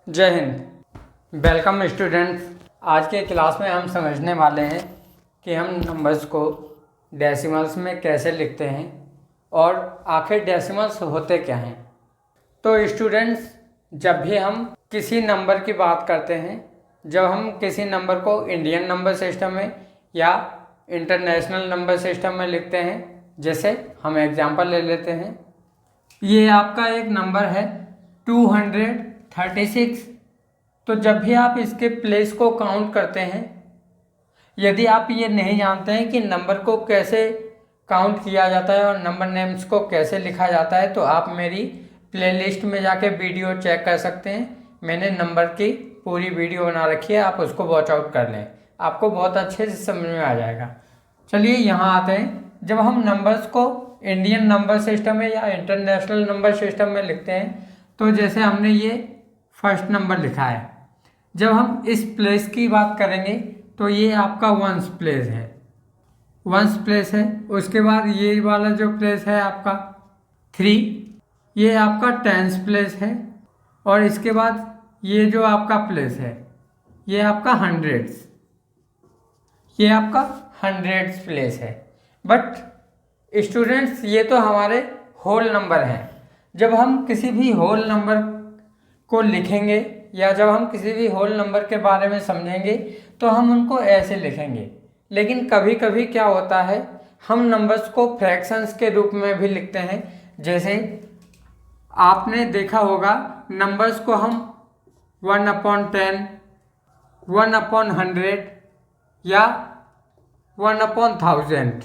जय Hind. Welcome students. आज के क्लास में हम समझने वाले हैं कि हम नंबर्स को डेसिमल्स में कैसे लिखते हैं और आखिर डेसिमल्स होते क्या हैं। तो स्टूडेंट्स, जब भी हम किसी नंबर की बात करते हैं, जब हम किसी नंबर को इंडियन नंबर सिस्टम में या इंटरनेशनल नंबर सिस्टम में लिखते हैं, जैसे हम एग्जांपल ले लेते हैं, ये आपका एक नंबर है 236। तो जब भी आप इसके प्लेस को काउंट करते हैं, यदि आप ये नहीं जानते हैं कि नंबर को कैसे काउंट किया जाता है और नंबर नेम्स को कैसे लिखा जाता है, तो आप मेरी प्लेलिस्ट में जाके वीडियो चेक कर सकते हैं। मैंने नंबर की पूरी वीडियो बना रखी है, आप उसको वॉच आउट कर लें, आपको बहुत अच्छे से समझ में आ जाएगा। चलिए यहाँ आते हैं। जब हम नंबर्स को इंडियन नंबर सिस्टम में या इंटरनेशनल नंबर सिस्टम में लिखते हैं, तो जैसे हमने ये फर्स्ट नंबर लिखा है, जब हम इस प्लेस की बात करेंगे तो ये आपका वंस प्लेस है, वंस प्लेस है। उसके बाद ये वाला जो प्लेस है आपका 3, ये आपका टेंस प्लेस है। और इसके बाद ये जो आपका प्लेस है, ये आपका हंड्रेड्स, ये आपका हंड्रेड्स प्लेस है। बट स्टूडेंट्स, ये तो हमारे होल नंबर हैं। जब हम किसी भी होल नंबर को लिखेंगे या जब हम किसी भी होल नंबर के बारे में समझेंगे तो हम उनको ऐसे लिखेंगे। लेकिन कभी कभी क्या होता है, हम नंबर्स को फ्रैक्शंस के रूप में भी लिखते हैं। जैसे आपने देखा होगा, नंबर्स को हम 1/10, 1/100 या 1/1000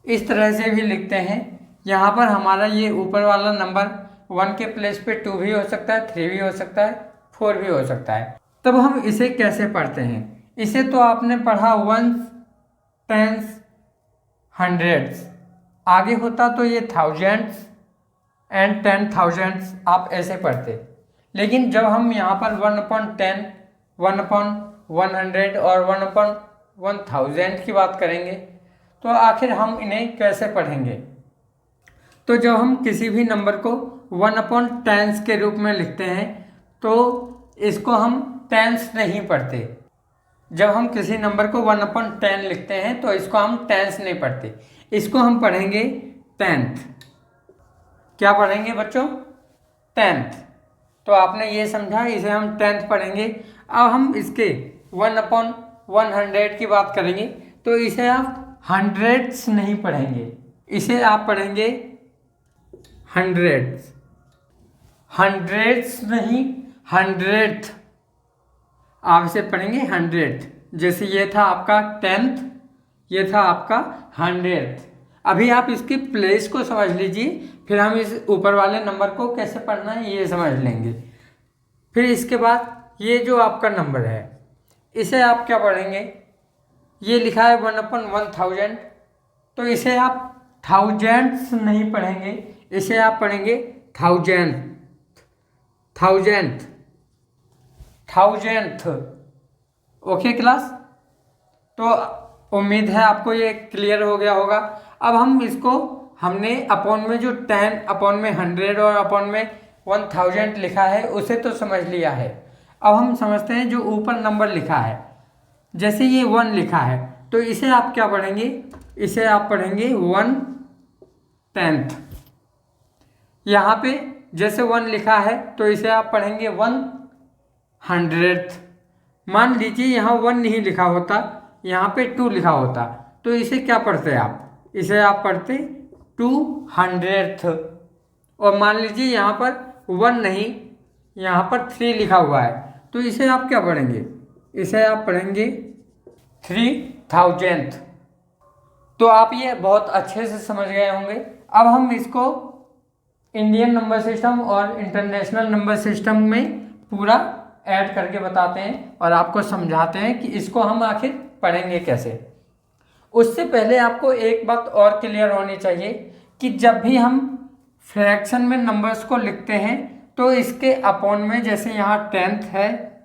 इस तरह से भी लिखते हैं। यहाँ पर हमारा ये ऊपर वाला नंबर 1 के प्लेस पे 2 भी हो सकता है, 3 भी हो सकता है, 4 भी हो सकता है। तब हम इसे कैसे पढ़ते हैं? इसे तो आपने पढ़ा वंस, टेंस, हंड्रेड्स, आगे होता तो ये थाउजेंड्स एंड 10,000 आप ऐसे पढ़ते। लेकिन जब हम यहाँ पर 1/10, 1/100 और 1/1000 की बात करेंगे, तो आखिर हम इन्हें कैसे पढ़ेंगे? तो जब हम किसी भी नंबर को 1/10 के रूप में लिखते हैं, तो इसको हम टेंस नहीं पढ़ते। जब हम किसी नंबर को 1/10 लिखते हैं तो इसको हम टेंस नहीं पढ़ते, इसको हम पढ़ेंगे टेंथ। क्या पढ़ेंगे बच्चों? टेंथ। तो आपने ये समझा, इसे हम टेंथ पढ़ेंगे। अब हम इसके 1/100 की बात करेंगे, तो इसे आप हंड्रेड्स नहीं पढ़ेंगे, इसे आप पढ़ेंगे हंड्रेड्स। हंड्रेड्स नहीं, हंड्रेड, आप इसे पढ़ेंगे हंड्रेड। जैसे ये था आपका 10th, ये था आपका 100th। अभी आप इसकी प्लेस को समझ लीजिए, फिर हम इस ऊपर वाले नंबर को कैसे पढ़ना है ये समझ लेंगे। फिर इसके बाद ये जो आपका नंबर है, इसे आप क्या पढ़ेंगे? ये लिखा है 1/1000, तो इसे आप थाउजेंड्स नहीं पढ़ेंगे, इसे आप पढ़ेंगे thousandth, thousandth, thousandth. Okay class? तो उम्मीद है आपको ये क्लियर हो गया होगा। अब हम इसको, हमने अपॉन में जो 10, अपॉन में 100 और अपॉन में 1000 लिखा है उसे तो समझ लिया है। अब हम समझते हैं जो ऊपर नंबर लिखा है, जैसे ये 1 लिखा है, तो इसे आप क्या पढ़ेंगे? इसे आप पढ़ेंगे 1/10। यहाँ पे जैसे 1 लिखा है तो इसे आप पढ़ेंगे 1/100। मान लीजिए यहाँ 1 नहीं लिखा होता, यहाँ पे 2 लिखा होता, तो इसे क्या पढ़ते आप? इसे आप पढ़ते 200th। और मान लीजिए यहाँ पर 1 नहीं, यहाँ पर 3 लिखा हुआ है, तो इसे आप क्या पढ़ेंगे? इसे आप पढ़ेंगे 3000th। तो आप ये बहुत अच्छे से समझ गए होंगे। अब हम इसको इंडियन नंबर सिस्टम और इंटरनेशनल नंबर सिस्टम में पूरा ऐड करके बताते हैं और आपको समझाते हैं कि इसको हम आखिर पढ़ेंगे कैसे। उससे पहले आपको एक बात और क्लियर होनी चाहिए कि जब भी हम फ्रैक्शन में नंबर्स को लिखते हैं तो इसके अपॉन में, जैसे यहाँ 10th है,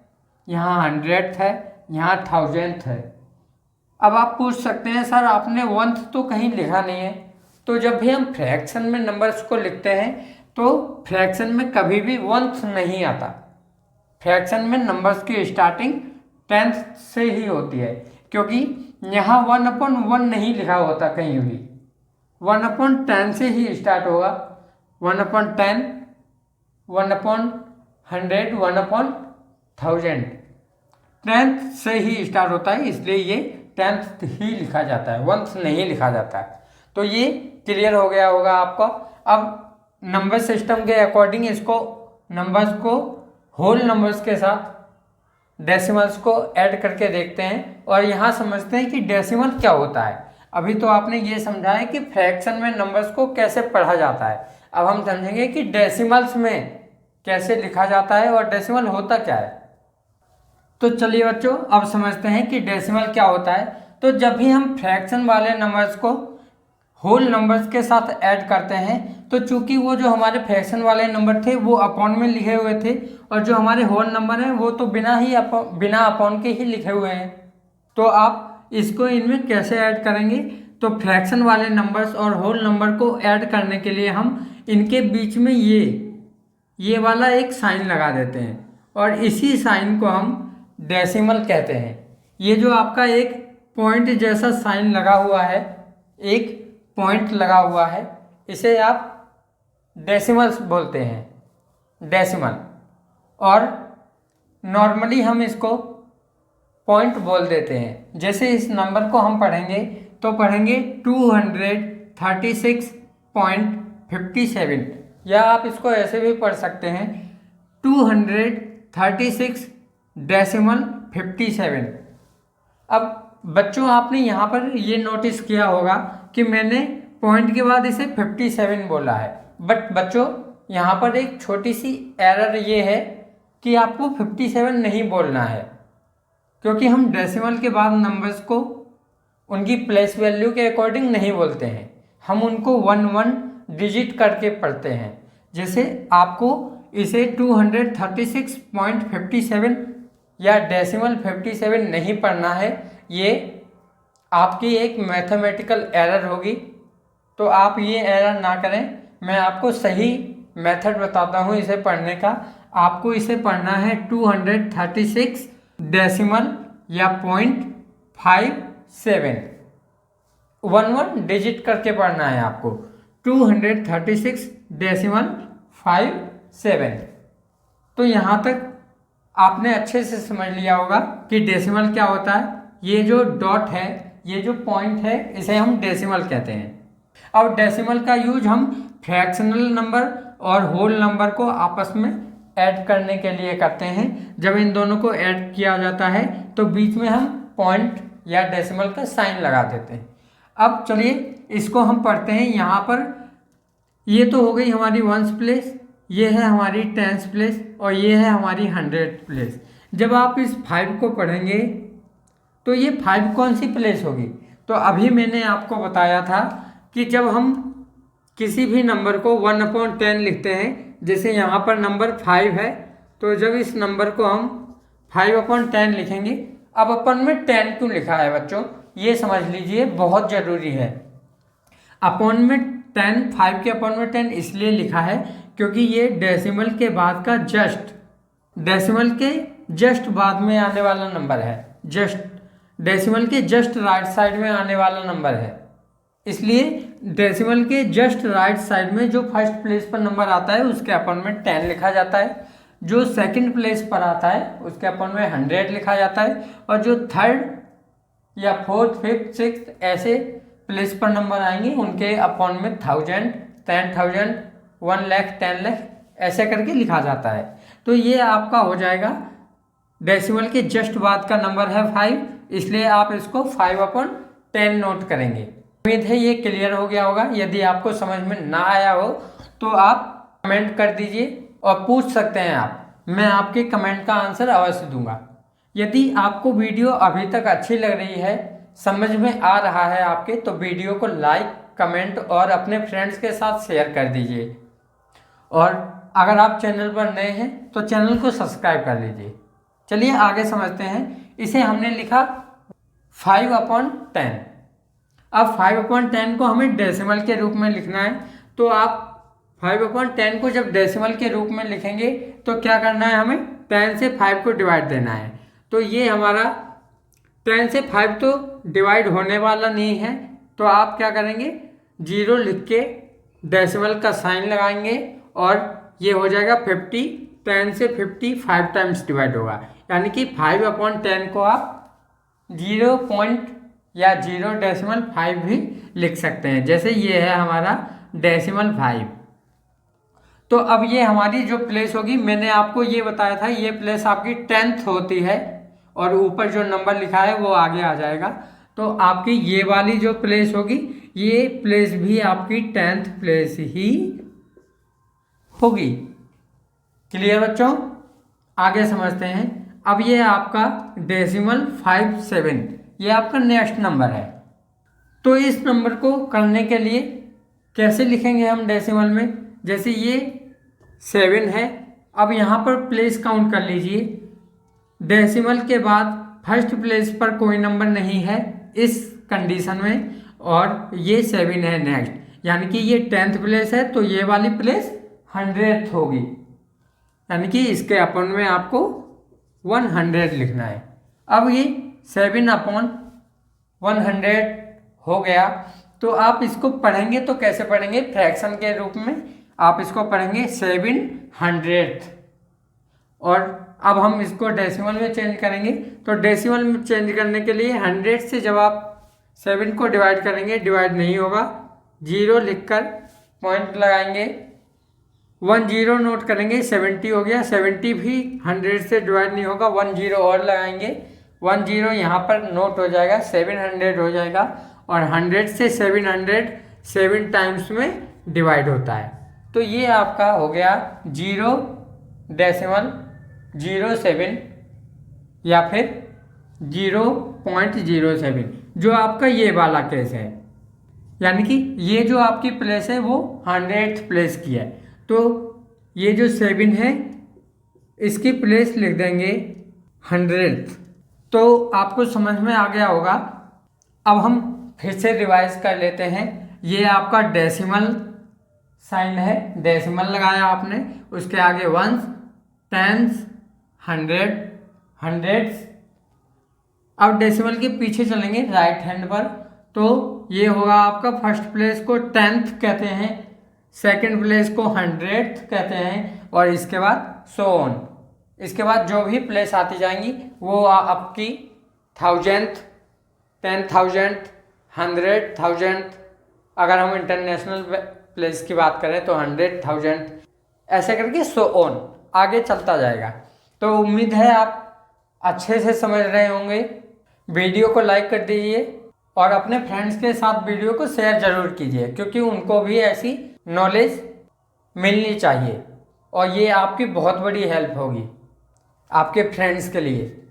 यहाँ 100th है, यहाँ 1000th है। अब आप पूछ सकते हैं सर आपने 1th तो कहीं लिखा नहीं है। तो जब भी हम फ्रैक्शन में नंबर्स को लिखते हैं तो फ्रैक्शन में कभी भी 1th नहीं आता। फ्रैक्शन में नंबर्स की स्टार्टिंग 10th से ही होती है, क्योंकि यहाँ 1/1 नहीं लिखा होता कहीं भी, 1/10 से ही स्टार्ट होगा। 1/10, 1/100, 1/1000 10th से ही स्टार्ट होता है, इसलिए ये 10th ही लिखा जाता है, 1th नहीं लिखा जाता है। तो ये क्लियर हो गया होगा आपको। अब नंबर सिस्टम के अकॉर्डिंग इसको नंबर्स को होल नंबर्स के साथ डेसिमल्स को ऐड करके देखते हैं और यहाँ समझते हैं कि डेसिमल क्या होता है। अभी तो आपने ये समझा है कि फ्रैक्शन में नंबर्स को कैसे पढ़ा जाता है, अब हम समझेंगे कि डेसिमल्स में कैसे लिखा जाता है और डेसिमल होता क्या है। तो चलिए बच्चों, अब समझते हैं कि डेसिमल क्या होता है। तो जब भी हम फ्रैक्शन वाले नंबर्स को होल नंबर्स के साथ ऐड करते हैं, तो चूंकि वो जो हमारे फ्रैक्शन वाले नंबर थे वो अपॉन में लिखे हुए थे, और जो हमारे होल नंबर हैं वो तो बिना अपॉन के ही लिखे हुए हैं। तो आप इसको इनमें कैसे ऐड करेंगे? तो फ्रैक्शन वाले नंबर्स और होल नंबर को ऐड करने के लिए हम इनके बीच में ये वाला एक साइन लगा देते हैं, और इसी साइन को हम डेसिमल कहते हैं। ये जो आपका एक पॉइंट जैसा साइन लगा हुआ है, एक पॉइंट लगा हुआ है, इसे आप डेसिमल्स बोलते हैं, डेसिमल। और नॉर्मली हम इसको पॉइंट बोल देते हैं। जैसे इस नंबर को हम पढ़ेंगे तो पढ़ेंगे 236.57, या आप इसको ऐसे भी पढ़ सकते हैं 236.57। अब बच्चों, आपने यहाँ पर ये नोटिस किया होगा कि मैंने पॉइंट के बाद इसे 57 बोला है, बट बच्चों यहाँ पर एक छोटी सी एरर ये है कि आपको 57 नहीं बोलना है, क्योंकि हम डेसिमल के बाद नंबर्स को उनकी प्लेस वैल्यू के अकॉर्डिंग नहीं बोलते हैं, हम उनको 1 डिजिट करके पढ़ते हैं। जैसे आपको इसे 236.57 या डेसिमल 57 नहीं पढ़ना है, ये आपकी एक मैथमेटिकल एरर होगी। तो आप ये एरर ना करें, मैं आपको सही मेथड बताता हूँ इसे पढ़ने का। आपको इसे पढ़ना है 236 डेसिमल या 0.57, 1 डिजिट करके पढ़ना है आपको, 236 डेसिमल 57। तो यहाँ तक आपने अच्छे से समझ लिया होगा कि डेसिमल क्या होता है। ये जो डॉट है, ये जो पॉइंट है, इसे हम डेसिमल कहते हैं। अब डेसिमल का यूज हम फ्रैक्शनल नंबर और होल नंबर को आपस में ऐड करने के लिए करते हैं। जब इन दोनों को ऐड किया जाता है तो बीच में हम पॉइंट या डेसिमल का साइन लगा देते हैं। अब चलिए इसको हम पढ़ते हैं। यहाँ पर ये तो हो गई हमारी 1th प्लेस, ये है हमारी 10th प्लेस, और ये है हमारी 100th प्लेस। जब आप इस 5 को पढ़ेंगे तो ये 5 कौन सी प्लेस होगी? तो अभी मैंने आपको बताया था कि जब हम किसी भी नंबर को 1/10 लिखते हैं, जैसे यहाँ पर नंबर 5 है, तो जब इस नंबर को हम 5/10 लिखेंगे। अब अपन में 10 क्यों लिखा है बच्चों, ये समझ लीजिए, बहुत ज़रूरी है। अपॉन में 10, 5 के अपॉन में 10 इसलिए लिखा है क्योंकि ये डेसिमल के बाद का डेसिमल के जस्ट बाद में आने वाला नंबर है, डेसिमल के जस्ट राइट साइड में आने वाला नंबर है। इसलिए डेसिमल के जस्ट राइट साइड में जो फर्स्ट प्लेस पर नंबर आता है उसके अपॉन में 10 लिखा जाता है, जो सेकंड प्लेस पर आता है उसके अपॉन में 100 लिखा जाता है, और जो थर्ड या फोर्थ, फिफ्थ, सिक्स्थ ऐसे प्लेस पर नंबर आएंगे उनके अपॉन में 1000, 10,000, 1 लाख, 10 लाख ऐसे करके लिखा जाता है। तो ये आपका हो जाएगा, डेसिमल के जस्ट बाद का नंबर है 5, इसलिए आप इसको 5/10 नोट करेंगे। उम्मीद है ये क्लियर हो गया होगा। यदि आपको समझ में ना आया हो तो आप कमेंट कर दीजिए और पूछ सकते हैं आप, मैं आपके कमेंट का आंसर अवश्य दूंगा। यदि आपको वीडियो अभी तक अच्छी लग रही है, समझ में आ रहा है आपके, तो वीडियो को लाइक, कमेंट और अपने फ्रेंड्स के साथ शेयर कर दीजिए। और अगर आप चैनल पर नए हैं तो चैनल को सब्सक्राइब कर लीजिए। चलिए आगे समझते हैं। इसे हमने लिखा 5/10। अब 5/10 को हमें डेसिमल के रूप में लिखना है, तो आप 5/10 को जब डेसिमल के रूप में लिखेंगे तो क्या करना है हमें, 10 से 5 को डिवाइड देना है। तो ये हमारा 10 से 5 तो डिवाइड होने वाला नहीं है, तो आप क्या करेंगे 0 लिख के डेसिमल का साइन लगाएंगे और ये हो जाएगा 50। 10 से 50 5 टाइम्स डिवाइड होगा, यानी कि 5/10 को आप 0 पॉइंट या 0.5 भी लिख सकते हैं। जैसे ये है हमारा 5। तो अब ये हमारी जो प्लेस होगी, मैंने आपको ये बताया था, ये प्लेस आपकी 10th होती है और ऊपर जो नंबर लिखा है वो आगे आ जाएगा। तो आपकी ये वाली जो प्लेस होगी, ये प्लेस भी आपकी 10th प्लेस ही होगी। क्लियर बच्चों? आगे समझते हैं। अब ये आपका डेसिमल 57, ये आपका नेक्स्ट नंबर है। तो इस नंबर को करने के लिए कैसे लिखेंगे हम डेसिमल में? जैसे ये 7 है, अब यहाँ पर प्लेस काउंट कर लीजिए। डेसिमल के बाद फर्स्ट प्लेस पर कोई नंबर नहीं है इस कंडीशन में, और ये 7 है नेक्स्ट, यानी कि ये 10th प्लेस है, तो ये वाली प्लेस 100th होगी, यानी कि इसके अपन में आपको 100 लिखना है। अब ये 7/100 हो गया, तो आप इसको पढ़ेंगे तो कैसे पढ़ेंगे? फ्रैक्शन के रूप में आप इसको पढ़ेंगे 700th। और अब हम इसको डेसिमल में चेंज करेंगे, तो डेसिमल में चेंज करने के लिए 100 से जब आप 7 को डिवाइड करेंगे, डिवाइड नहीं होगा, 0 लिखकर पॉइंट लगाएंगे, 10 नोट करेंगे, 70 हो गया। 70 भी 100 से डिवाइड नहीं होगा, 10 और लगाएंगे, 10 यहाँ पर नोट हो जाएगा, 700 हो जाएगा। और 100 से 700 7 टाइम्स में डिवाइड होता है। तो ये आपका हो गया 0.07 या फिर 0.07, जो आपका ये वाला केस है, यानी कि ये जो आपकी प्लेस है वो 100th प्लेस की है। तो ये जो 7 है इसकी प्लेस लिख देंगे 100th। तो आपको समझ में आ गया होगा। अब हम फिर से रिवाइज कर लेते हैं। ये आपका डेसिमल साइन है, डेसिमल लगाया आपने, उसके आगे 1s, 10s, 100, 100s। अब डेसिमल के पीछे चलेंगे राइट हैंड पर, तो ये होगा आपका फर्स्ट प्लेस को 10th कहते हैं, सेकंड प्लेस को 100th कहते हैं, और इसके बाद सो ऑन। इसके बाद जो भी प्लेस आती जाएंगी वो आपकी 1000th, 10,000th, 100,000th, अगर हम इंटरनेशनल प्लेस की बात करें तो 100,000th, ऐसे करके सो ऑन आगे चलता जाएगा। तो उम्मीद है आप अच्छे से समझ रहे होंगे। वीडियो को लाइक कर दीजिए और अपने फ्रेंड्स के साथ वीडियो को शेयर जरूर कीजिए, क्योंकि उनको भी ऐसी नॉलेज मिलनी चाहिए और ये आपकी बहुत बड़ी हेल्प होगी आपके फ्रेंड्स के लिए।